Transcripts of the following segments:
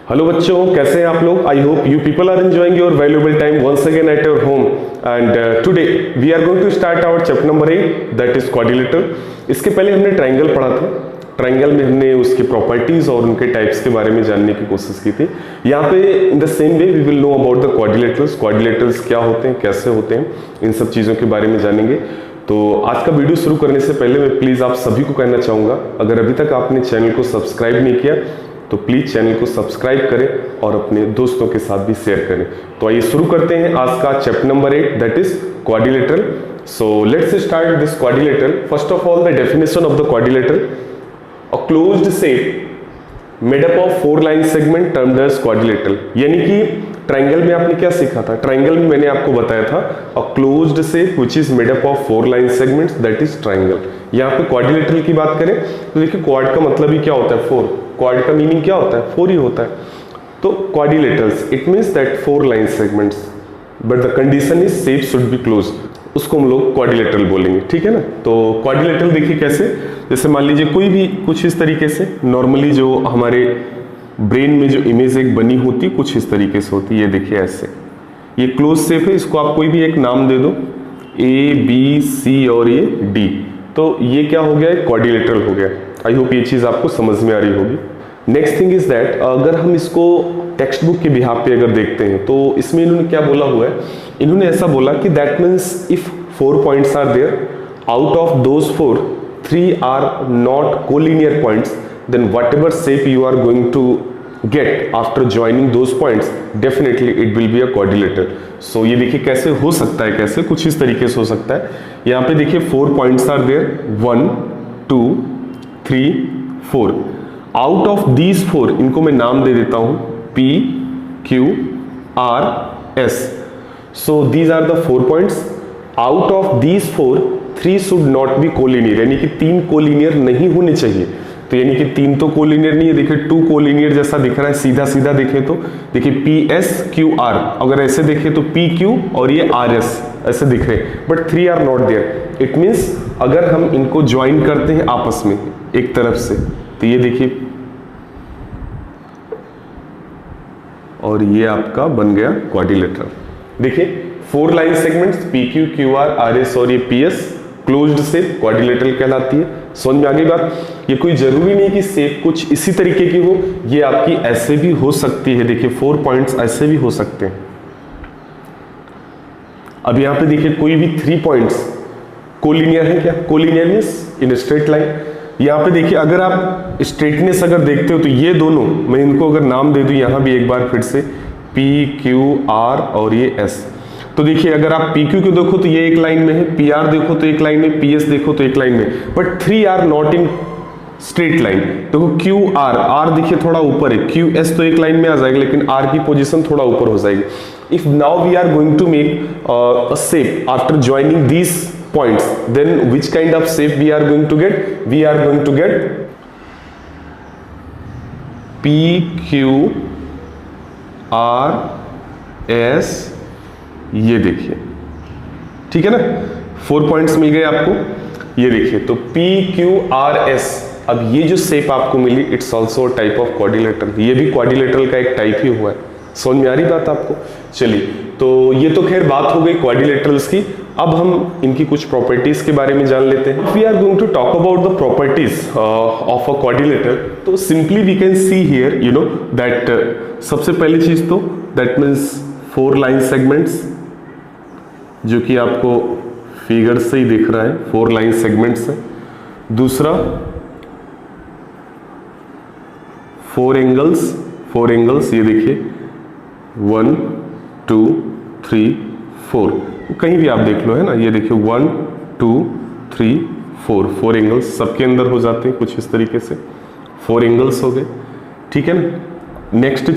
Hello बच्चों, कैसे हैं आप लोग? I hope you people are enjoying your valuable time once again at your home and today we are going to start our chapter number 8 that is quadrilateral. इसके पहले हमने triangle पढ़ा था। ट्रायंगल में हमने उसकी प्रॉपर्टीज और उनके टाइप्स के बारे में जानने की कोशिश की थी। यहाँ पे in the same way we will know about the quadrilaterals. Quadrilaterals क्या होते हैं, कैसे होते हैं, इन सब चीज़ों के बारे में जानेंगे। तो आज का वीडियो शुरू करने से पहले मैं प्लीज़ आप सभी को कहना चाहूँगा, अगर अभी तक आपने चैनल को सब्सक्राइब नहीं किया तो प्लीज़ चैनल को सब्सक्राइब करें और अपने दोस्तों के साथ भी शेयर करें। तो आइए शुरू करते हैं आज का chapter number 8 that is quadrilateral. So let's start this quadrilateral. First of all the definition of the quadrilateral, a closed shape made up of 4 line segment termed as quadrilateral. यानी कि ट्रायंगल में आपने क्या सीखा था? ट्रायंगल में मैंने आपको बताया था अ closed shape which is made up of 4 line segments that is triangle. यहाँ पे क्वाड्रिलेटरल की बात करें तो देखिए क्वाड का मतलब ही क्या होता है? 4। क्वाड का मीनिंग क्या होता है? 4 ही होता है। तो quadrilaterals it means that 4 line segments but the condition is shape should be close, उसको हम लोग क्वाड्रिलेटरल बोलेंगे, ठीक है ना। तो क्वाड्रिलेटरल देखिए कैसे, जैसे मान लीजिए कोई भी कुछ इस तरीके से नॉर्मली जो हमारे ब्रेन में जो इमेज एक बनी होती कुछ इस तरीके से होती है। ये देखिए ऐसे, ये क्लोज शेप है, इसको आप कोई भी एक नाम दे दो, ए बी सी और ये डी। तो ये क्या हो गया? क्वाड्रिलेटरल हो गया। आई होप ये चीज़ आपको समझ में आ रही होगी। नेक्स्ट थिंग इज दैट अगर हम इसको टेक्स्ट बुक के बिहाफ पे अगर देखते हैं तो इसमें इन्होंने क्या बोला हुआ है? इन्होंने ऐसा बोला कि that means if 4 points are there, out of those 4 3 are not collinear points, then whatever shape you are going to get after joining those points definitely it will be a quadrilateral. So ये देखिए कैसे हो सकता है, कैसे कुछ इस तरीके से हो सकता है। यहाँ पे देखिए 4 points are there, 1 2 3 4। Out of these 4 इनको मैं नाम दे देता हूँ P Q R S। So these are the 4 points. Out of these 4 3 should not be collinear, यानी कि 3 कोलिनियर नहीं होने चाहिए। तो यानी कि 3 तो कोलिनियर नहीं है, देखिए 2 कोलिनियर जैसा दिख रहा है, सीधा सीधा देखें तो देखिए PS Q R, अगर ऐसे देखें तो PQ और ये RS ऐसे दिख रहे हैं, but 3 are not there. It means अगर हम इनको ज्वाइन करते हैं आपस में एक तरफ से तो ये देखिए, और ये आपका बन गया क्वाड्रिलेटरल। देखिए 4 line segments PQ QR RS और ये PS क्लोज्ड शेप क्वाड्रिलेटरल कहलाती है। समझ में आ गई बात? ये कोई जरूरी नहीं कि शेप कुछ इसी तरीके की हो, ये आपकी ऐसे भी हो सकती है। देखिए 4 पॉइंट्स ऐसे भी हो सकते हैं। अब यहाँ पे देखिए कोई भी 3 पॉइंट्स कोलिनियर है क्या? कोलिनियर मींस इन स्ट्रेट लाइन। यहाँ पे देखिए अगर आप स्ट्रेटनेस अगर देखते हो तो ये दोनों, मैं इनको अगर नाम दे दूं यहाँ भी एक बार फिर से P Q R और ये S। तो देखिए अगर आप PQ को देखो तो ये एक लाइन में है, PR देखो तो एक लाइन में, PS देखो तो एक लाइन में, but 3 are not in straight line. देखो QR देखिए थोड़ा ऊपर है, QS तो एक लाइन में आ जाएगा लेकिन R की पोजीशन थोड़ा ऊपर हो जाएगी। If now we are going to make a shape after joining these points, then which kind of shape we are going to get? We are going to get PQ R S। ये देखिए, ठीक है ना, 4 points मिल गए आपको। ये देखिए तो PQRS, अब ये जो शेप आपको मिली it's also type of quadrilateral, ये भी क्वाड्रिलेटरल का एक टाइप ही हुआ है। समझ में आ रही बात आपको? चलिए, तो ये तो खैर बात हो गई क्वाड्रिलेटरल्स की। अब हम इनकी कुछ प्रॉपर्टीज के बारे में जान लेते हैं। We are going to talk about the properties of a quadrilateral, तो simply we can see here you know that सबसे पहली चीज तो दैट मीन्स 4 लाइन सेगमेंट्स, जो कि आपको फिगर से ही दिख रहा है, 4 लाइन सेगमेंट्स है। दूसरा 4 एंगल्स, ये देखिए 1 2 3 4, कहीं भी आप देख लो, है ना। ये देखिए 1 2 3 4 एंगल्स सबके अंदर हो जाते हैं कुछ इस तरीके से। 4 एंगल्स हो गए, ठीक है ना। Next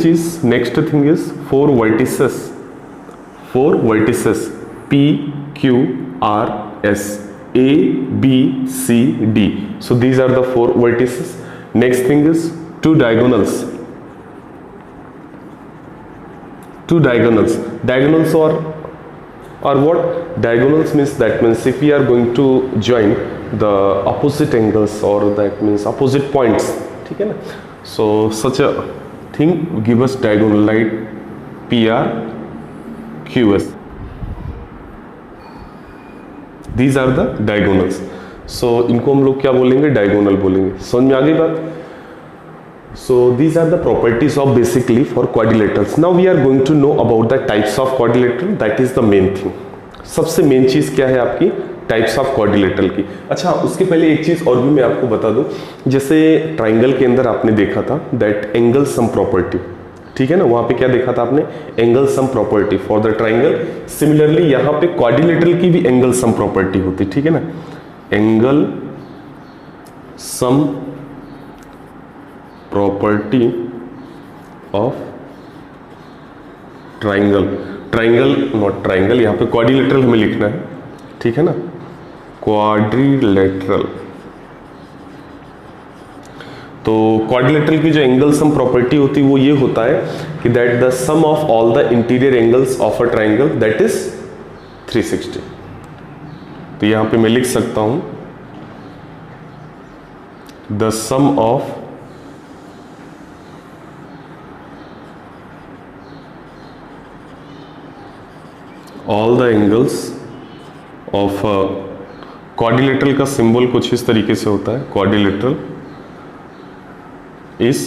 thing is 4 vertices P Q R S A B C D. So these are the 4 vertices. Next thing is 2 diagonals. Diagonals or what? Diagonals means if we are going to join the opposite angles or that means opposite points, ठीक है ना। So such a thing give us diagonal light PR QS. These are the diagonals. So इनको हम लोग क्या बोलेंगे, diagonal बोलेंगे. समझ में आ गई बात? So these are the properties of basically for quadrilaterals. Now we are going to know about the types of quadrilateral. That is the main thing. सबसे मेन चीज क्या है आपकी, टाइप्स ऑफ क्वाड्रिलेटरल की. अच्छा, उसके पहले एक चीज और भी मैं आपको बता दूं. जैसे ट्राइंगल के अंदर आपने देखा था दैट एंगल सम प्रॉपर्टी, ठीक है ना, वहां पे क्या देखा था आपने, angle sum property for the triangle. Similarly यहां पे क्वाड्रिलेटरल की भी एंगल सम प्रॉपर्टी होती, ठीक है ना, angle sum property of triangle. Triangle not triangle, यहां पे क्वाड्रिलेटरल हमें लिखना है, ठीक है ना, क्वाड्रिलेटरल. तो क्वाड्रिलेटरल की जो एंगल सम प्रॉपर्टी होती है वो ये होता है कि that the sum of all the interior angles of a triangle that is 360. तो यहां पे मैं लिख सकता हूं the sum of all the angles of quadrilateral का सिंबल कुछ इस तरीके से होता है, क्वाड्रिलेटरल इज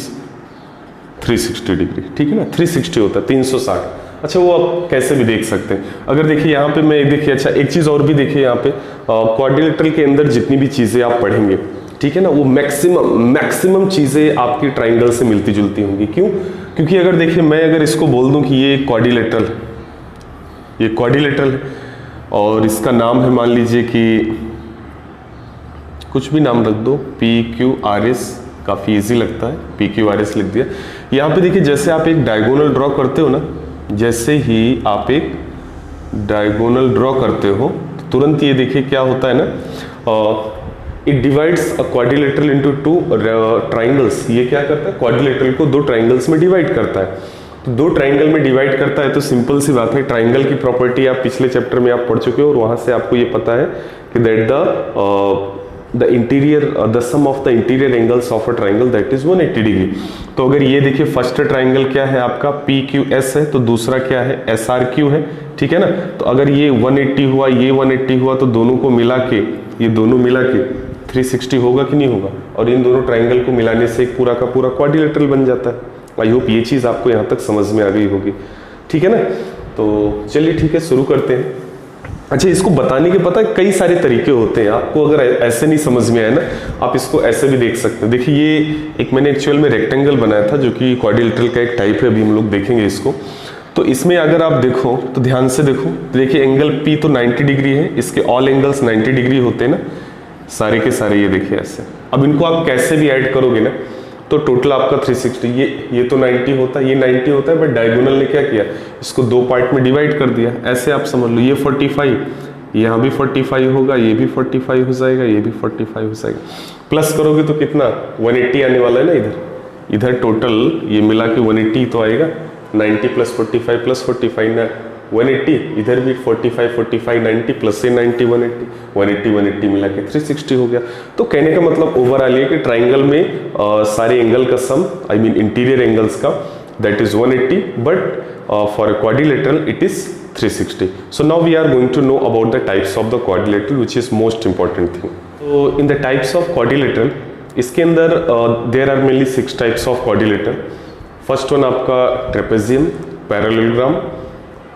360 डिग्री, ठीक है ना, 360 होता है 360. अच्छा, वो आप कैसे भी देख सकते हैं. अगर देखिए यहाँ पे मैं देखिए, अच्छा एक चीज और भी देखिए यहाँ पे, क्वाड्रिलेटरल के अंदर जितनी भी चीजें आप पढ़ेंगे, ठीक है ना, वो मैक्सिमम चीजें आपकी ट्राइंगल से मिलती जुलती होंगी. क्यों? क्योंकि अगर देखिए मैं अगर इसको बोल दूं कि ये क्वाड्रिलेटरल है, ये क्वाड्रिलेटरल है और इसका नाम है, मान लीजिए कि कुछ भी नाम रख दो, PQRS, काफी इजी लगता है, PQRS लिख दिया. यहाँ पे देखिए जैसे आप एक डायगोनल ड्रॉ करते हो ना, जैसे ही आप एक डायगोनल ड्रॉ करते हो तो तुरंत ये देखिए क्या होता है ना, it divides a quadrilateral into 2 triangles. ये क्या करता है, क्वाड्रिलेटरल को 2 ट्राइंगल्स में डिवाइड करता है. तो 2 ट्राइंगल में डिवाइड करता है तो सिंपल सी बात है, ट्राइंगल की प्रॉपर्टी आप पिछले चैप्टर में आप पढ़ चुके हो और वहां से आपको ये पता है कि that the interior the sum of the interior angles of a triangle that is 180 degree. तो अगर ये देखिए फर्स्ट ट्राइंगल क्या है आपका, PQS है, तो दूसरा क्या है, SRQ है, ठीक है ना. तो अगर ये 180 हुआ, ये 180 हुआ, तो दोनों को मिला के, ये दोनों मिला के 360 होगा कि नहीं होगा, और इन दोनों ट्राइंगल को मिलाने से एक पूरा का पूरा क्वाड्रिलेटरल बन जाता है. आई होप ये चीज आपको यहाँ तक समझ में आ गई होगी, ठीक है ना. तो चलिए ठीक है, शुरू करते हैं. अच्छा, इसको बताने के पता है कई सारे तरीके होते हैं. आपको अगर ऐसे नहीं समझ में आए ना, आप इसको ऐसे भी देख सकते हैं. देखिए ये एक मैंने एक्चुअल में रेक्टेंगल बनाया था जो कि क्वाड्रिलेटरल का एक टाइप है, अभी हम लोग देखेंगे इसको. तो इसमें अगर आप देखो तो ध्यान से देखो, देखिए एंगल P तो 90 डिग्री है, इसके ऑल एंगल्स 90 डिग्री होते हैं ना, सारे के सारे. ये देखिए ऐसे. अब इनको आप कैसे भी ऐड करोगे ना तो टोटल आपका 360. ये तो 90 होता है, ये 90 होता है, बट डायगोनल ने क्या किया, इसको 2 पार्ट में डिवाइड कर दिया. ऐसे आप समझ लो, ये 45, यहाँ भी 45 होगा, ये भी 45 हो जाएगा, ये भी 45 हो जाएगा. प्लस करोगे तो कितना, 180 आने वाला है ना. इधर टोटल ये मिला के 180 तो आएगा. 90 प्लस 45 प्लस 45 ना 180, इधर भी 45 45 90 प्लस से 90 180 मिला के 360 हो गया. तो कहने का मतलब ओवरऑल ये कि ट्राइंगल में सारे एंगल का सम, आई मीन इंटीरियर एंगल्स का, that is 180, but for a quadrilateral it is 360. So now we are going to know about the types of the quadrilateral, which is most important thing. So in the types of quadrilateral, इसके अंदर there are mainly 6 types of quadrilateral. First one आपका trapezium, parallelogram,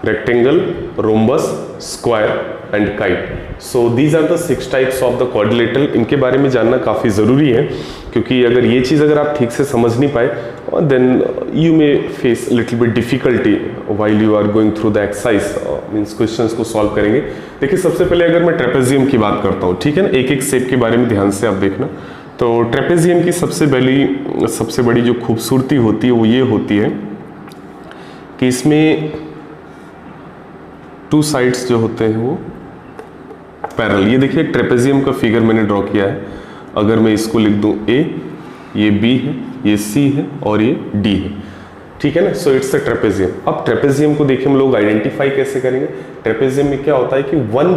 rectangle, rhombus, square and kite. So these are the 6 types of the quadrilateral. इनके बारे में जानना काफ़ी ज़रूरी है, क्योंकि अगर ये चीज़ अगर आप ठीक से समझ नहीं पाए, then you may face little bit difficulty while you are going through the exercise, means questions को solve करेंगे. देखिए सबसे पहले अगर मैं ट्रेपेजियम की बात करता हूँ, ठीक है ना, एक एक शेप के बारे में ध्यान से आप देखना. तो ट्रेपेजियम की सबसे बड़ी जो खूबसूरती होती है वो ये होती है कि इसमें 2 साइड्स जो होते हैं वो पैरेलल. ये देखिए ट्रेपेजियम का फिगर मैंने ड्रॉ किया है. अगर मैं इसको लिख दूं A, ये B है, ये C है और ये D है. ठीक है ना। So it's a trapezium. अब ट्रेपेजियम को देखिए हम लोग आइडेंटिफाई कैसे करेंगे। ट्रेपेजियम में क्या होता है कि वन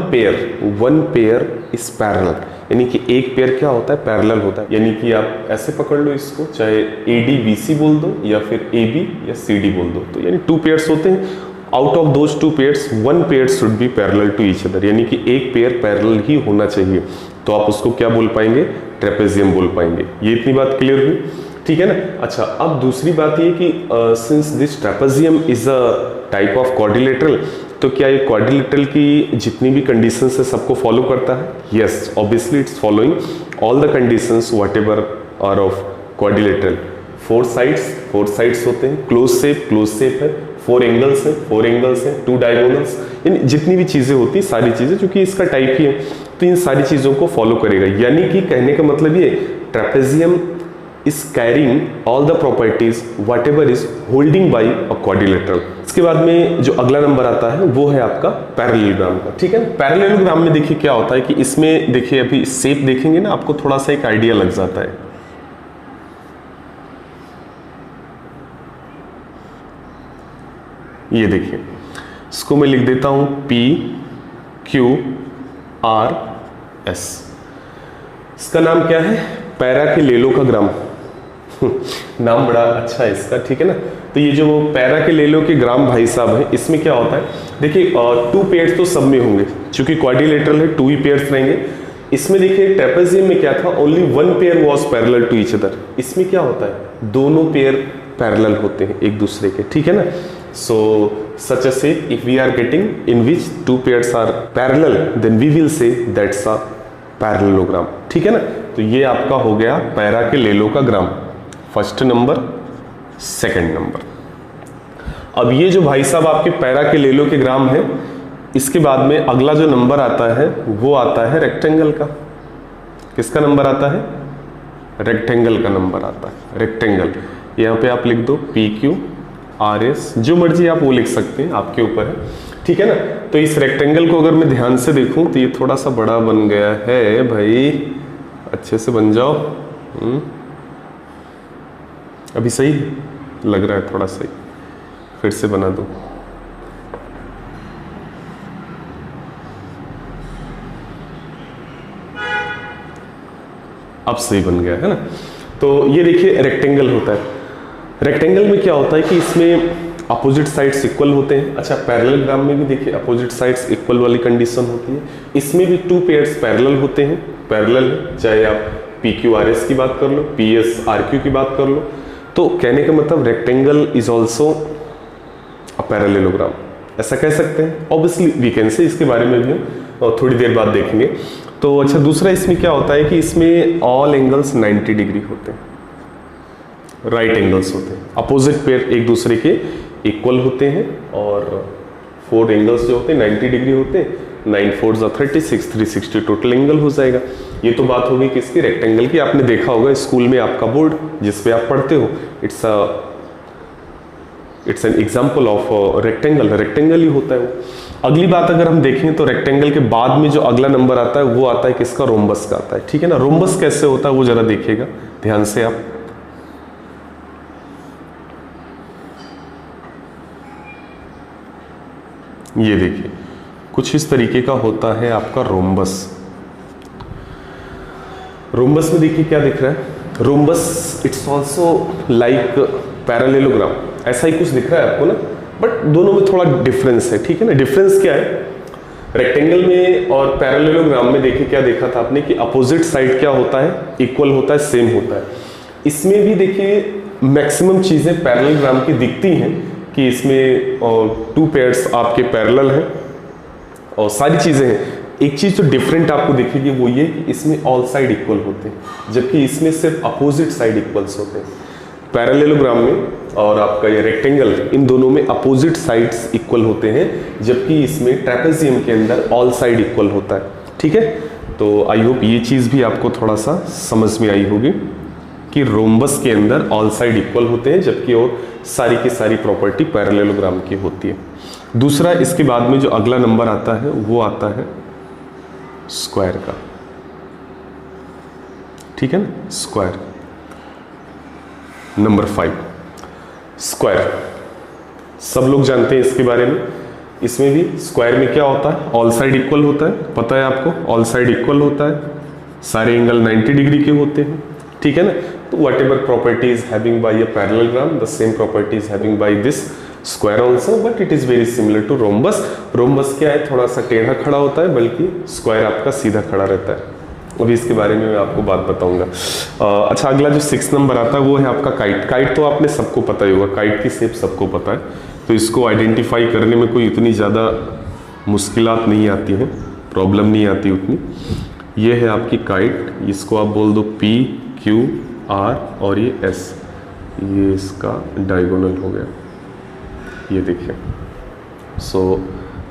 पेयर इज पैरेलल, यानी कि एक पेयर क्या होता है, पैरेलल होता है। यानी कि आप ऐसे पकड़ लो इसको, चाहे ADBC बोल दो या फिर AB या CD बोल दो, तो यानी टू पेयर्स होते हैं। Out of those two pairs one pair should be parallel to each other, यानी कि एक पेयर पैरेलल ही होना चाहिए, तो आप उसको क्या बोल पाएंगे, ट्रेपेजियम बोल पाएंगे। ये इतनी बात क्लियर हुई, ठीक है ना। अच्छा, अब दूसरी बात ये कि since this trapezium is a type of quadrilateral, तो क्या ये क्वाड्रिलेटरल की जितनी भी कंडीशंस है सबको फॉलो करता है? Yes, obviously it's following all the conditions whatever are of quadrilateral. Four sides होते हैं, क्लोज शेप है, फोर एंगल्स है, टू डायगोनल्स, इन जितनी भी चीजें होती हैं सारी चीजें, क्योंकि इसका टाइप ही है तो इन सारी चीजों को फॉलो करेगा। यानी कि कहने का मतलब ये trapezium is carrying all the properties whatever is holding by a quadrilateral। इसके बाद में जो अगला नंबर आता है वो है आपका पैरेललोग्राम का, ठीक है। पैरेललोग्राम में देखिए क्या होता है कि इसमें देखिए अभी शेप देखेंगे ना, आपको थोड़ा सा एक आइडिया लग जाता है। ये देखिए, इसको मैं लिख देता हूं PQRS। इसका नाम क्या है, पैराक्लेलोग्राम। नाम बड़ा अच्छा है इसका, ठीक है ना। तो ये जो पैराक्लेलोग्राम भाई साहब है, इसमें क्या होता है, देखिए टू पेयर्स तो सब में होंगे, क्योंकि क्वाड्रिलेटरल है, टू ही पेयर्स रहेंगे। इसमें देखिए ट्रेपेजियम में क्या था, only one pair was parallel to each other. इसमें क्या होता है, दोनों पेयर पैरेलल होते हैं एक दूसरे के, ठीक है ना। So such a shape if we are getting in which two pairs are parallel, then we will say that's a parallelogram, ठीक है ना। तो ये आपका हो गया parallelogram, first number, second number. अब ये जो भाई साहब आपके पैराक्लेलोग्राम है, इसके बाद में अगला जो नंबर आता है वो आता है रेक्टेंगल का। किसका नंबर आता है, रेक्टेंगल का नंबर आता है। रेक्टेंगल यहाँ पे आप लिख दो PQRS, जो मर्जी आप वो लिख सकते हैं, आपके ऊपर है, ठीक है ना। तो इस रेक्टेंगल को अगर मैं ध्यान से देखूं तो ये थोड़ा सा बड़ा बन गया है भाई, अच्छे से बन जाओ। अभी सही लग रहा है, थोड़ा सही, फिर से बना दो। अब सही बन गया है ना। तो ये देखिए रेक्टेंगल होता है। रेक्टेंगल में क्या होता है कि इसमें अपोजिट साइड्स इक्वल होते हैं। अच्छा, पैरेललोग्राम में भी देखिए अपोजिट साइड्स इक्वल वाली कंडीशन होती है। इसमें भी टू पेयर्स पैरेलल होते हैं, पैरेलल, चाहे आप PQRS की बात कर लो, PSRQ की बात कर लो। तो कहने का मतलब rectangle is also a parallelogram, ऐसा कह सकते हैं। ऑब्वियसली वी कैन से, इसके बारे में भी हम थोड़ी देर बाद देखेंगे। तो अच्छा, दूसरा इसमें क्या होता है कि इसमें ऑल एंगल्स 90 डिग्री होते हैं, राइट एंगल्स होते हैं। अपोजिट पेयर एक दूसरे के इक्वल होते हैं, और फोर एंगल्स जो होते हैं 90 डिग्री होते हैं। 9 4 36, 360 टोटल एंगल हो जाएगा। ये तो बात होगी किसकी, रेक्टेंगल की। आपने देखा होगा स्कूल में आपका बोर्ड जिस पे आप पढ़ते हो, it's an example of rectangle ही होता है वो। अगली बात अगर हम देखें तो रेक्टेंगल के बाद में जो अगला नंबर आता है वो आता है किसका, रोम्बस का आता है, ठीक है ना। रोम्बस कैसे होता है वो जरा देखिएगा ध्यान से आप। ये देखिए कुछ इस तरीके का होता है आपका रोम्बस। रोम्बस में देखिए क्या दिख रहा है, rhombus it's also like parallelogram, ऐसा ही कुछ दिख रहा है आपको ना, बट दोनों में थोड़ा डिफरेंस है, ठीक है ना। डिफरेंस क्या है, रेक्टेंगल में और पैरेललोग्राम में देखिए क्या देखा था आपने कि अपोजिट साइड क्या होता है, इक्वल होता है, सेम होता है। इसमें भी देखिए मैक्सिमम चीजें पैरेललोग्राम की दिखती हैं कि इसमें टू पेयर्स आपके पैरेलल हैं और सारी चीजें हैं। एक चीज जो डिफरेंट आपको दिखेगी वो ये कि इसमें ऑल साइड इक्वल होते हैं, जबकि इसमें सिर्फ अपोजिट साइड इक्वल्स होते हैं। पैरेललोग्राम में और आपका ये रेक्टेंगल, इन दोनों में अपोजिट साइड्स इक्वल होते हैं, जबकि इसमें ट्रेपेजियम के अंदर ऑल साइड इक्वल होता है, ठीक है। तो आई होप ये चीज भी आपको थोड़ा सा समझ में आई होगी कि रोम्बस के अंदर ऑल साइड इक्वल होते हैं, जबकि और सारी की सारी प्रॉपर्टी पैरेललोग्राम की होती है। दूसरा, इसके बाद में जो अगला नंबर आता है वो आता है स्क्वायर का, ठीक है ना, स्क्वायर नंबर 5। स्क्वायर, सब लोग जानते हैं इसके बारे में। इसमें भी स्क्वायर में क्या होता है, ऑल साइड इक्वल होता है, पता है आपको, ऑल साइड इक्वल होता है, सारे एंगल 90 डिग्री के होते हैं, ठीक है ना। तो whatever property is having by a parallelogram, the same property is having by this square also, but it is very similar to rhombus. Rhombus क्या है, थोड़ा सा टेढ़ा खड़ा होता है, बल्कि स्क्वायर आपका सीधा खड़ा रहता है। अभी इसके बारे में मैं आपको बात बताऊंगा। अच्छा, अगला जो 6 नंबर आता है वो है आपका काइट। काइट तो आपने सबको पता ही होगा, काइट की शेप सबको पता है, तो इसको आइडेंटिफाई करने में कोई इतनी ज़्यादा मुश्किलात नहीं आती हैं, प्रॉब्लम नहीं आती उतनी। ये है आपकी काइट, इसको आप बोल दो P, Q, R और ये S, ये इसका डायगोनल हो गया, ये देखिए। So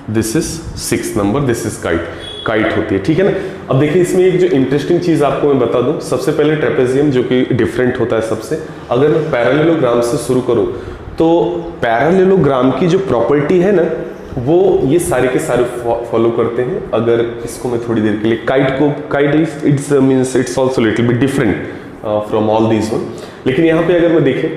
this is 6 number, this is kite, kite होती है, ठीक है ना। अब देखिए इसमें एक जो इंटरेस्टिंग चीज आपको मैं बता दूं, सबसे पहले ट्रेपेजियम जो कि डिफरेंट होता है सबसे। अगर मैं पैरेललोग्राम से शुरू करूं तो पैरेललोग्राम की जो प्रॉपर्टी है ना, वो ये सारे के सारे फॉलो करते हैं। अगर इसको मैं थोड़ी देर के लिए kite it's means it's also little bit different from all these one. लेकिन यहाँ पे अगर मैं देखें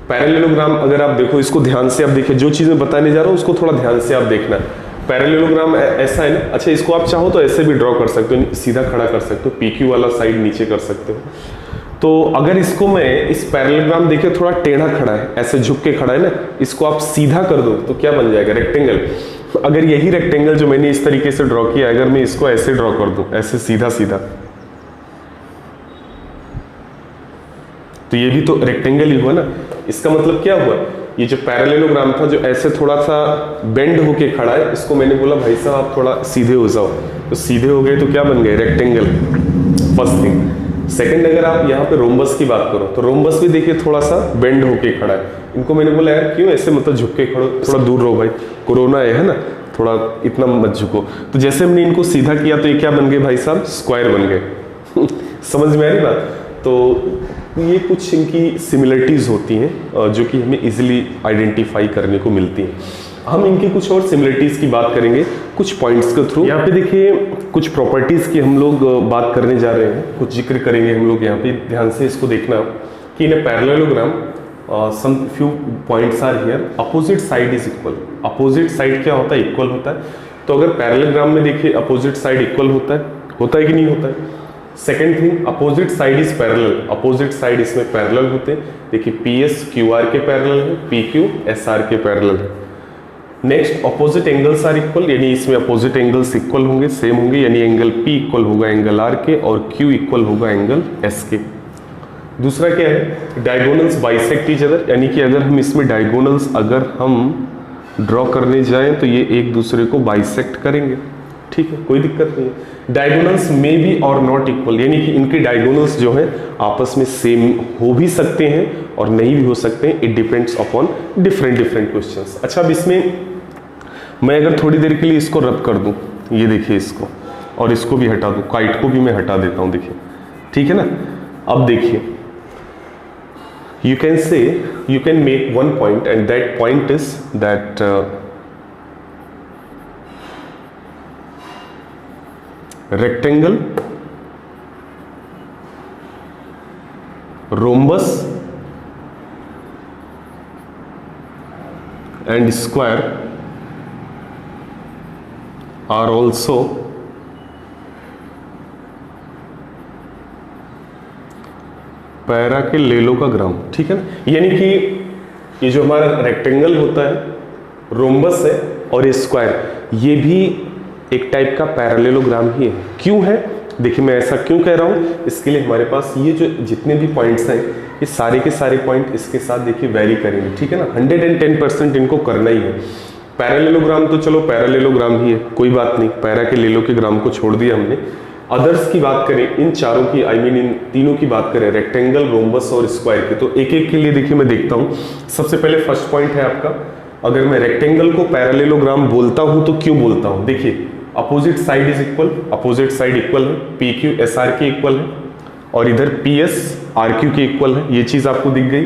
पैरेललोग्राम, अगर आप देखो इसको ध्यान से, आप देखिए जो चीज मैं बताने जा रहा हूँ उसको थोड़ा ध्यान से आप देखना। पैरेललोग्राम ऐसा है ना, अच्छा इसको आप चाहो तो ऐसे भी ड्रॉ कर सकते हो, सीधा खड़ा कर सकते हो, PQ वाला साइड नीचे कर सकते हो। तो अगर इसको मैं, इस पैरेललोग्राम देखिए थोड़ा टेढ़ा खड़ा है, ऐसे झुक के खड़ा है ना, इसको आप सीधा कर दो तो क्या बन जाएगा, रेक्टेंगल। अगर यही रेक्टेंगल जो मैंने इस तरीके से ड्रॉ किया, अगर मैं इसको ऐसे ड्रॉ कर दूं, ऐसे सीधा सीधा, तो ये भी तो रेक्टेंगल ही हुआ ना। इसका मतलब क्या हुआ, ये जो पैरेललोग्राम था जो ऐसे थोड़ा सा बेंड होके खड़ा है, इसको मैंने बोला भाई साहब आप थोड़ा सीधे हो जाओ, तो सीधे हो गए तो क्या बन गए, रेक्टेंगल, फर्स्ट थिंग। सेकंड, अगर आप यहाँ पे रोम्बस की बात करो तो रोम्बस भी देखिए थोड़ा सा बेंड होके खड़ा है। इनको मैंने बोला यार क्यों ऐसे मतलब झुक के खड़ो, थोड़ा दूर रहो भाई, कोरोना है ना, थोड़ा इतना मत झुको। तो जैसे हमने इनको सीधा किया तो ये क्या बन गए भाई साहब, स्क्वायर बन गए। समझ में आ रही बात। तो ये कुछ इनकी सिमिलरिटीज होती हैं जो कि हमें इजीली आइडेंटिफाई करने को मिलती हैं। हम इनकी कुछ और सिमिलरिटीज की बात करेंगे कुछ पॉइंट्स के थ्रू। यहाँ पे देखिए कुछ प्रॉपर्टीज की हम लोग बात करने जा रहे हैं, कुछ जिक्र करेंगे हम लोग। यहाँ पे ध्यान से इसको देखना कि in a parallelogram some few points are here, opposite side is equal. Opposite side क्या होता है, इक्वल होता है। तो अगर पैरेललोग्राम में देखिए अपोजिट साइड इक्वल होता है कि नहीं होता है। Second thing, opposite side is parallel, opposite side इसमें पैरेलल होते हैं। देखिए PS QR के पैरेलल है, PQ SR के पैरेलल है। Next, opposite angles are equal, यानी इसमें अपोजिट एंगल्स इक्वल होंगे, सेम होंगे, यानी एंगल P इक्वल होगा एंगल R के और Q इक्वल होगा एंगल S के। दूसरा क्या है, डायगोनल्स बाइसेक्ट ईच अदर, यानी कि अगर हम इसमें डायगोनल्स अगर हम ड्रॉ करने जाएं तो ये एक दूसरे को बाइसेक्ट करेंगे, ठीक है, कोई दिक्कत नहीं है। डायगोनल्स में बी और नॉट इक्वल, यानी कि इनके डायगोनल्स जो है आपस में सेम हो भी सकते हैं और नहीं भी हो सकते हैं। It depends upon different questions. अच्छा, अब इसमें मैं अगर थोड़ी देर के लिए इसको रब कर दूं, ये देखिए इसको, और इसको भी हटा दूं, काइट को भी मैं हटा देता हूं, देखिए, ठीक है ना। अब देखिए, you can make one point and that point is that rectangle, rhombus and square are also para के लेलोग्राम, ठीक है ना। यानी कि ये जो हमारा रेक्टेंगल होता है, रोम्बस है और ये स्क्वायर, ये भी एक टाइप का पैरेललोग्राम ही है। क्यों है, देखिए मैं ऐसा क्यों कह रहा हूँ, इसके लिए हमारे पास ये जो जितने भी पॉइंट्स हैं, ये सारे के सारे पॉइंट इसके साथ देखिए वेरी करेंगे, ठीक है ना। 110% इनको करना ही है। पैरेललोग्राम तो चलो पैरेललोग्राम ही है, कोई बात नहीं, पैरा के लेलोग्राम को छोड़ दिया हमने। अदर्स की बात करें, इन चारों की, इन तीनों की बात करें, रेक्टेंगल, रोम्बस और स्क्वायर की, तो एक एक के लिए देखिए मैं देखता हूं। सबसे पहले फर्स्ट पॉइंट है आपका, अगर मैं रेक्टेंगल को पैरेललोग्राम बोलता हूं तो क्यों बोलता हूं, देखिए opposite side is equal, opposite side equal है, PQ SR के इक्वल है और इधर PS RQ के इक्वल है, ये चीज आपको दिख गई।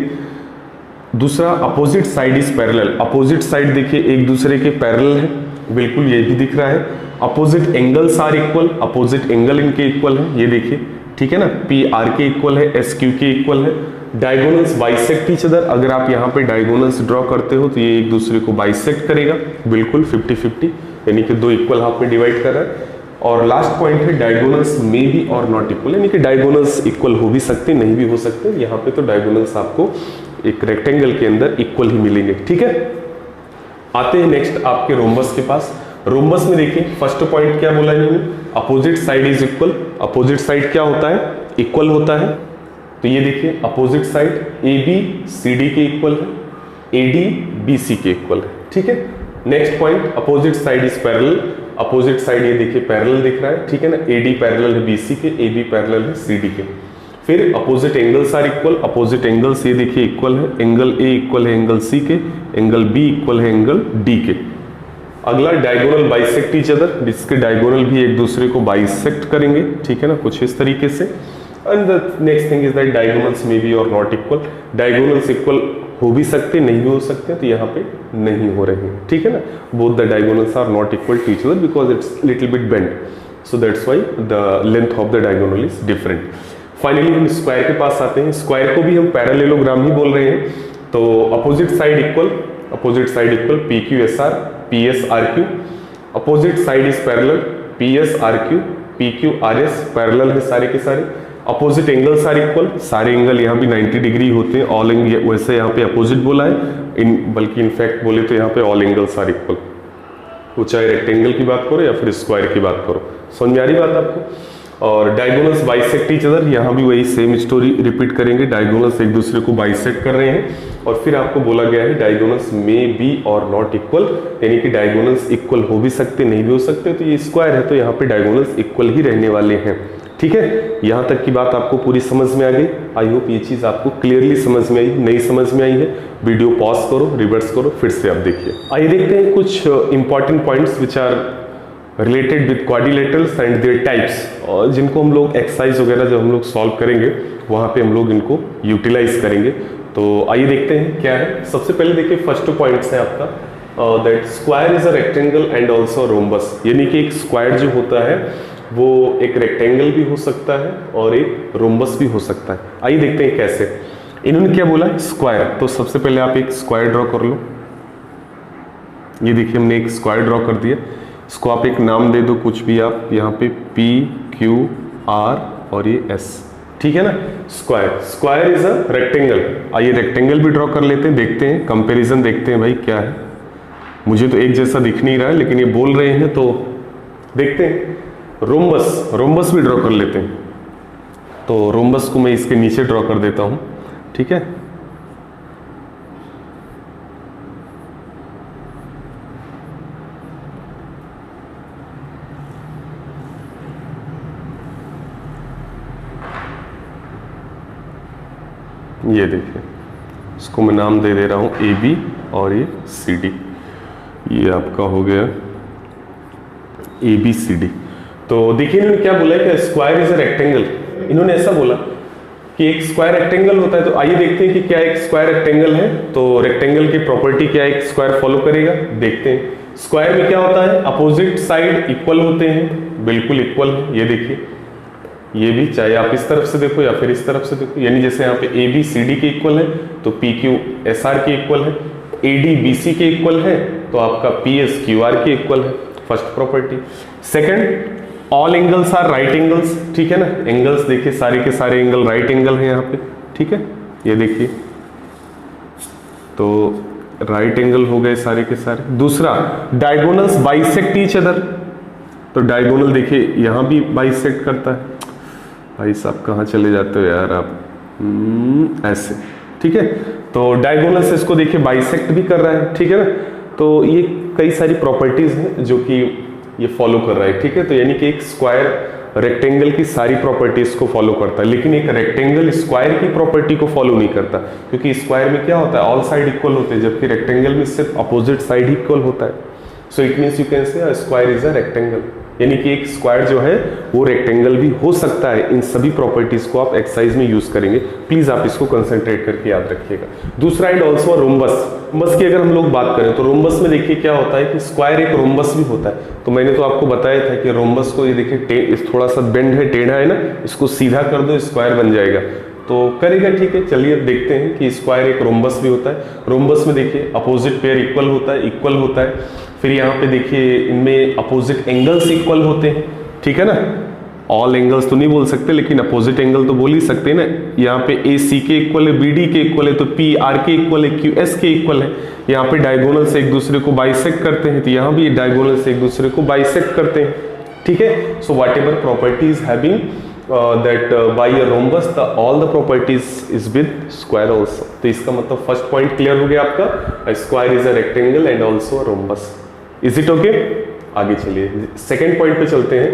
दूसरा, opposite side is parallel, opposite side देखिए एक दूसरे के पैरेलल है, बिल्कुल ये भी दिख रहा है। Opposite angles are equal, opposite angle इनके इक्वल है, ये देखिए, ठीक है ना। PR के इक्वल है, SQ के इक्वल है। Diagonals bisect each other. अगर आप यहाँ पे डायगोनल्स ड्रॉ करते हो तो ये एक दूसरे को बाइसेक्ट करेगा, बिल्कुल 50-50, यानी कि दो इक्वल हाफ में डिवाइड कर रहा है। और लास्ट पॉइंट है डायगोनल्स मे बी और नॉट इक्वल, यानी कि डायगोनल्स इक्वल हो भी सकते नहीं भी हो सकते। यहाँ पे तो डायगोनल्स आपको एक रेक्टेंगल के अंदर इक्वल ही मिलेंगे, ठीक है। आते हैं नेक्स्ट आपके रोम्बस के पास। रोम्बस में देखिए फर्स्ट पॉइंट क्या बोला इन्होंने, opposite side is equal. Opposite side क्या होता है, इक्वल होता है। तो ये देखिए opposite side A B C D के इक्वल है, ए डी बी सी के इक्वल है, ठीक है। Next point opposite side is parallel. Opposite side ये देखिए पैरेलल दिख रहा है, ठीक है ना। ए डी पैरेलल है बी सी के, ए बी पैरेलल है सी डी के। फिर opposite angles are equal. Opposite angles ये देखिए इक्वल है, एंगल ए इक्वल है एंगल सी के, एंगल बी इक्वल है एंगल डी के। अगला डायगोनल बाइसेक्ट ईच अदर, जिसके डायगोनल भी एक दूसरे को बाइसेक्ट करेंगे, ठीक है ना, कुछ इस तरीके से। And the next thing is that diagonals may be और नॉट इक्वल। डायगोनल्स इक्वल हो भी सकते नहीं भी हो सकते, तो यहाँ पे नहीं हो रहे हैं, ठीक है ना। Both the diagonals are not equal to each other because it's little bit bend, so that's why the length of the diagonal is different. Finally हम स्क्वायर के पास आते हैं। स्क्वायर को भी हम पैरेललोग्राम ही बोल रहे हैं। तो opposite side equal, opposite side equal P Q S R, P S R Q. Opposite side is parallel, P S R Q, P Q R S, parallel है सारे के सारे। अपोजिट एंगल्स आर इक्वल, सारे angle यहाँ भी 90 degree होते हैं। All angle, वैसे यहाँ पे अपोजिट बोला है, बल्कि इनफैक्ट बोले तो यहाँ पे ऑल एंगल्स आर इक्वल। वो चाहे रेक्टेंगल की बात करो या फिर स्क्वायर की बात करो, समझ में आ रही बात आपको। और डायगोनल्स बाइसेक्ट ईच अदर, यहाँ भी वही सेम स्टोरी रिपीट करेंगे। डायगोनल्स एक दूसरे को बाइसेक्ट कर रहे हैं और फिर आपको बोला गया है डायगोनल्स मे बी और नॉट इक्वल, यानी कि डायगोनल्स इक्वल हो भी सकते नहीं भी हो सकते। तो ये स्क्वायर है तो यहाँ पे डायगोनल्स इक्वल ही रहने वाले हैं, ठीक है। यहाँ तक की बात आपको पूरी समझ में आ गई। आई होप ये चीज आपको क्लियरली समझ में आई। नहीं समझ में आई है, वीडियो पॉज करो, रिवर्स करो, फिर से आप देखिए। आइए देखते हैं कुछ important points which are related with quadrilaterals and their types, और जिनको हम लोग एक्सरसाइज वगैरह जब हम लोग सॉल्व करेंगे वहाँ पे हम लोग इनको यूटिलाइज करेंगे। तो आइए देखते हैं क्या है। सबसे पहले देखिए फर्स्ट पॉइंट है आपका that square is a rectangle and also rhombus, यानी कि एक स्क्वायर जो होता है वो एक रेक्टेंगल भी हो सकता है और एक रोम्बस भी हो सकता है। आइए देखते हैं कैसे। इन्होंने क्या बोला, स्क्वायर। तो सबसे पहले आप एक स्क्वायर ड्रॉ कर लो। ये देखिए हमने एक स्क्वायर ड्रॉ कर दिया। इसको आप एक नाम दे दो कुछ भी आप, यहाँ पे P Q R और ये S, ठीक है ना। Square, square is a rectangle. आइए रेक्टेंगल भी ड्रॉ कर लेते हैं, देखते हैं कंपैरिजन, देखते हैं भाई क्या है। मुझे तो एक जैसा दिख नहीं रहा है लेकिन ये बोल रहे हैं तो देखते हैं। रोम्बस, रोम्बस भी ड्रॉ कर लेते हैं। तो रोम्बस को मैं इसके नीचे ड्रॉ कर देता हूं, ठीक है। ये देखिए, इसको मैं नाम दे रहा हूं ए बी और ये सी डी। ये आपका हो गया ए बी सी डी। तो देखिए इन्होंने क्या बोला है कि स्क्वायर इज अ रेक्टेंगल। इन्होंने ऐसा बोला कि एक स्क्वायर रेक्टेंगल होता है। तो आइए देखते हैं कि क्या एक स्क्वायर रेक्टेंगल है। तो रेक्टेंगल की प्रॉपर्टी क्या एक स्क्वायर फॉलो करेगा, देखते हैं। स्क्वायर में क्या होता है, अपोजिट साइड इक्वल होते हैं, बिल्कुल इक्वल है। ये देखिए, ये भी चाहे आप इस तरफ से देखो या फिर इस तरफ से देखो, यानी जैसे यहाँ पे ए बी सी डी के इक्वल है तो पी क्यू एस आर के इक्वल है, ए डी बी सी के इक्वल है तो आपका पी एस क्यू आर के इक्वल है, first property. Second, all angles are right angles, ठीक है ना। एंगल्स देखिए सारे के सारे एंगल राइट एंगल है यहाँ पे, ठीक है। ये देखिए तो राइट एंगल हो गए सारे के सारे। दूसरा, डायगोनल्स बाइसेक्ट ईच अदर। तो डायगोनल देखिए यहाँ भी बाइसेक्ट करता है। भाई साहब कहाँ चले जाते हो यार आप, ऐसे, ठीक है। तो डायगोनल्स इसको देखिए बाइसेक्ट भी कर रहा है, ठीक है ना। तो ये कई सारी प्रॉपर्टीज हैं जो कि ये फॉलो कर रहा है, ठीक है। तो यानी कि एक स्क्वायर रेक्टेंगल की सारी प्रॉपर्टीज को फॉलो करता है, लेकिन एक रेक्टेंगल स्क्वायर की प्रॉपर्टी को फॉलो नहीं करता, क्योंकि स्क्वायर में क्या होता है, ऑल साइड इक्वल होते हैं, जबकि रेक्टेंगल में सिर्फ अपोजिट साइड ही इक्वल होता है। So it means you can say square is a rectangle, यानी कि एक स्क्वायर जो है वो रेक्टेंगल भी हो सकता है। इन सभी प्रॉपर्टीज को आप एक्सरसाइज में यूज करेंगे, प्लीज आप इसको कंसंट्रेट करके याद रखिएगा। दूसरा एंड ऑल्सो रोम्बस। रोम्बस की अगर हम लोग बात करें तो रोम्बस में देखिए क्या होता है कि स्क्वायर एक रोम्बस भी होता है। तो मैंने तो आपको बताया था कि रोम्बस को ये देखिए थोड़ा सा बेंड है, टेढ़ा है ना, इसको सीधा कर दो स्क्वायर बन जाएगा। तो करेगा, ठीक है। चलिए अब देखते हैं कि स्क्वायर एक रोम्बस भी होता है। रोम्बस में देखिए अपोजिट पेयर इक्वल होता है, इक्वल होता है। फिर यहाँ पे देखिए इनमें अपोजिट एंगल्स इक्वल होते हैं, ठीक है ना। ऑल एंगल्स तो नहीं बोल सकते, लेकिन अपोजिट एंगल तो बोल ही सकते हैं ना। यहाँ पे ए सी के इक्वल है, बी डी के इक्वल है, तो पी आर के इक्वल है, क्यू एस के इक्वल है। यहाँ पे डायगोनल से एक दूसरे को बाइसेक्ट करते हैं, तो यहाँ भी डायगोनल से एक दूसरे को बाइसेक्ट करते हैं, ठीक है। So what ever properties having that by a rhombus the all the properties is with square also। तो इसका मतलब फर्स्ट पॉइंट क्लियर हो गया आपका, square is a rectangle and also rhombus. Is it okay? आगे चलिए सेकेंड पॉइंट पे चलते हैं।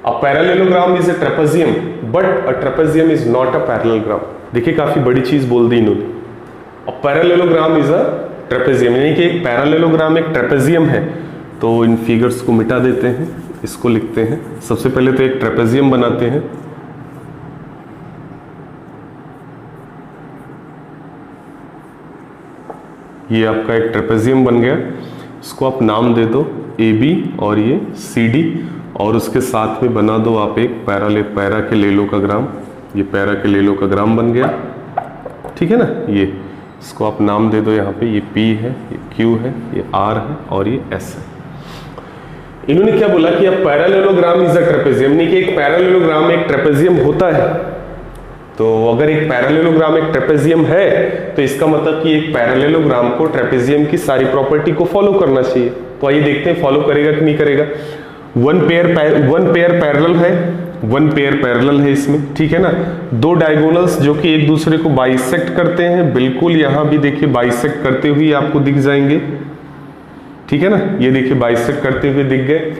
A parallelogram is a trapezium but a trapezium is not a parallelogram. देखिए काफी बड़ी चीज बोल दी इन्होंने। A parallelogram is a trapezium, यानी कि एक पैरेललोग्राम एक ट्रेपेजियम है। तो इन फिगर्स को मिटा देते हैं, इसको लिखते हैं। सबसे पहले तो एक ट्रेपेजियम बनाते हैं। ये आपका एक ट्रेपेजियम बन गया, इसको आप नाम दे दो ए बी और ये सी डी, और उसके साथ में बना दो आप एक पैरा के लेलोग्राम। ये पैरा के लेलोग्राम बन गया, ठीक है ना। ये इसको आप नाम दे दो यहाँ पे, ये पी है, ये क्यू है, ये आर है और ये एस है। इन्होंने क्या बोला कि अब पैरेललोग्राम इज अ ट्रेपेजियम, नहीं कि एक पैरेललोग्राम एक ट्रेपेजियम होता है। तो अगर एक पैरेललोग्राम एक ट्रेपेजियम है तो इसका मतलब कि एक पैरेललोग्राम को ट्रेपेजियम की सारी प्रॉपर्टी को फॉलो करना चाहिए। तो आइए देखते हैं फॉलो करेगा कि नहीं करेगा। वन पेयर पैरेलल है, वन पेयर पैरेलल है इसमें, ठीक है ना। दो डायगोनल्स जो कि एक दूसरे को बाइसेक्ट करते हैं, बिल्कुल यहां भी देखिए बाइसेक्ट करते हुए आपको दिख जाएंगे, ठीक है ना। ये देखिए बाइसेक्ट करते हुए दिख गए।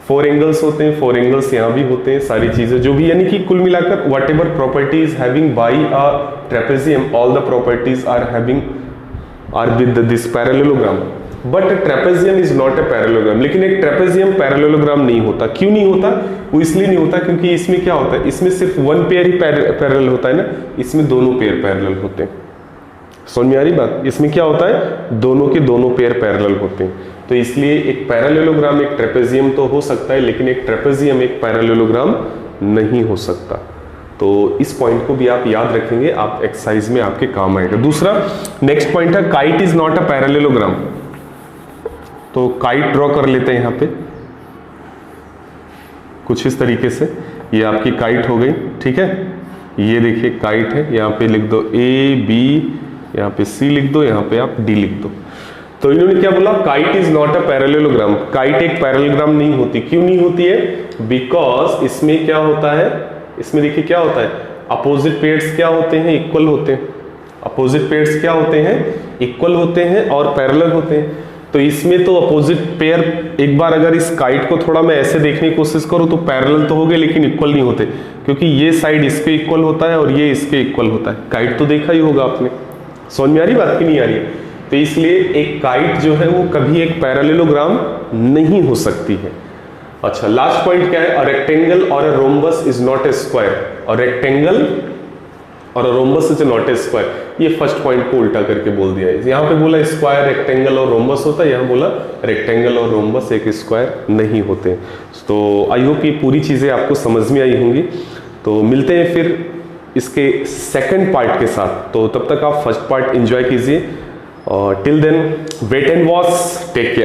फोर एंगल्स होते हैं, फोर एंगल्स यहाँ भी होते हैं, सारी चीजें जो भी, यानी कि कुल मिलाकर whatever properties having by a trapezium all the properties are with this parallelogram. But trapezium is not a parallelogram. लेकिन एक ट्रेपेजियम पैरेललोग्राम नहीं होता। क्यों नहीं होता? वो इसलिए नहीं होता क्योंकि इसमें क्या होता है, इसमें सिर्फ वन पेयर ही पैरेलल होता है ना, इसमें दोनों पेयर पैरेलल होते हैं। समझ में आ रही बात? इसमें क्या होता है, दोनों के दोनों पेयर पैरेलल होते हैं। तो इसलिए एक पैरेललोग्राम एक ट्रेपेजियम तो हो सकता है, लेकिन एक ट्रेपेजियम एक पैरेललोग्राम नहीं हो सकता। तो इस पॉइंट को भी आप याद रखेंगे, आप एक्सरसाइज में आपके काम आएगा। दूसरा नेक्स्ट पॉइंट है kite is not a parallelogram. तो काइट ड्रॉ कर लेते हैं यहाँ पे कुछ इस तरीके से। ये आपकी काइट हो गई, ठीक है। ये देखिए काइट है, यहाँ पे लिख दो ए बी, यहाँ पे सी लिख दो, यहाँ पे आप डी लिख दो। तो इन्होंने क्या बोला, kite is not a parallelogram. Kite एक पैरेललोग्राम नहीं होती। क्यों नहीं होती है? बिकॉज इसमें क्या होता है, इसमें देखिए क्या होता है, अपोजिट पेयर्स क्या होते हैं, इक्वल होते हैं। अपोजिट पेयर्स क्या होते हैं, इक्वल होते हैं और पैरेलल होते हैं। तो इसमें तो अपोजिट पेयर, एक बार अगर इस काइट को थोड़ा मैं ऐसे देखने की कोशिश करूं तो पैरेलल तो हो गए लेकिन इक्वल नहीं होते, क्योंकि ये साइड इसके इक्वल होता है और ये इसके इक्वल होता है। काइट तो देखा ही होगा आपने। समझ में आ रही बात की नहीं आ रही है? तो इसलिए एक काइट जो है वो कभी एक पैरेललोग्राम नहीं हो सकती है। अच्छा, लास्ट पॉइंट क्या है, a rectangle or a rhombus is not a square. A rectangle or rhombus is not a square. ये फर्स्ट पॉइंट को उल्टा करके बोल दिया है। यहाँ पे बोला स्क्वायर रेक्टेंगल और रोम्बस होता है, यहाँ बोला रेक्टेंगल और रोम्बस एक स्क्वायर नहीं होते। तो आई होप ये पूरी चीजें आपको समझ में आई होंगी। तो मिलते हैं फिर इसके सेकंड पार्ट के साथ। तो तब तक आप फर्स्ट पार्ट एंजॉय कीजिए और till then wait and watch, take care.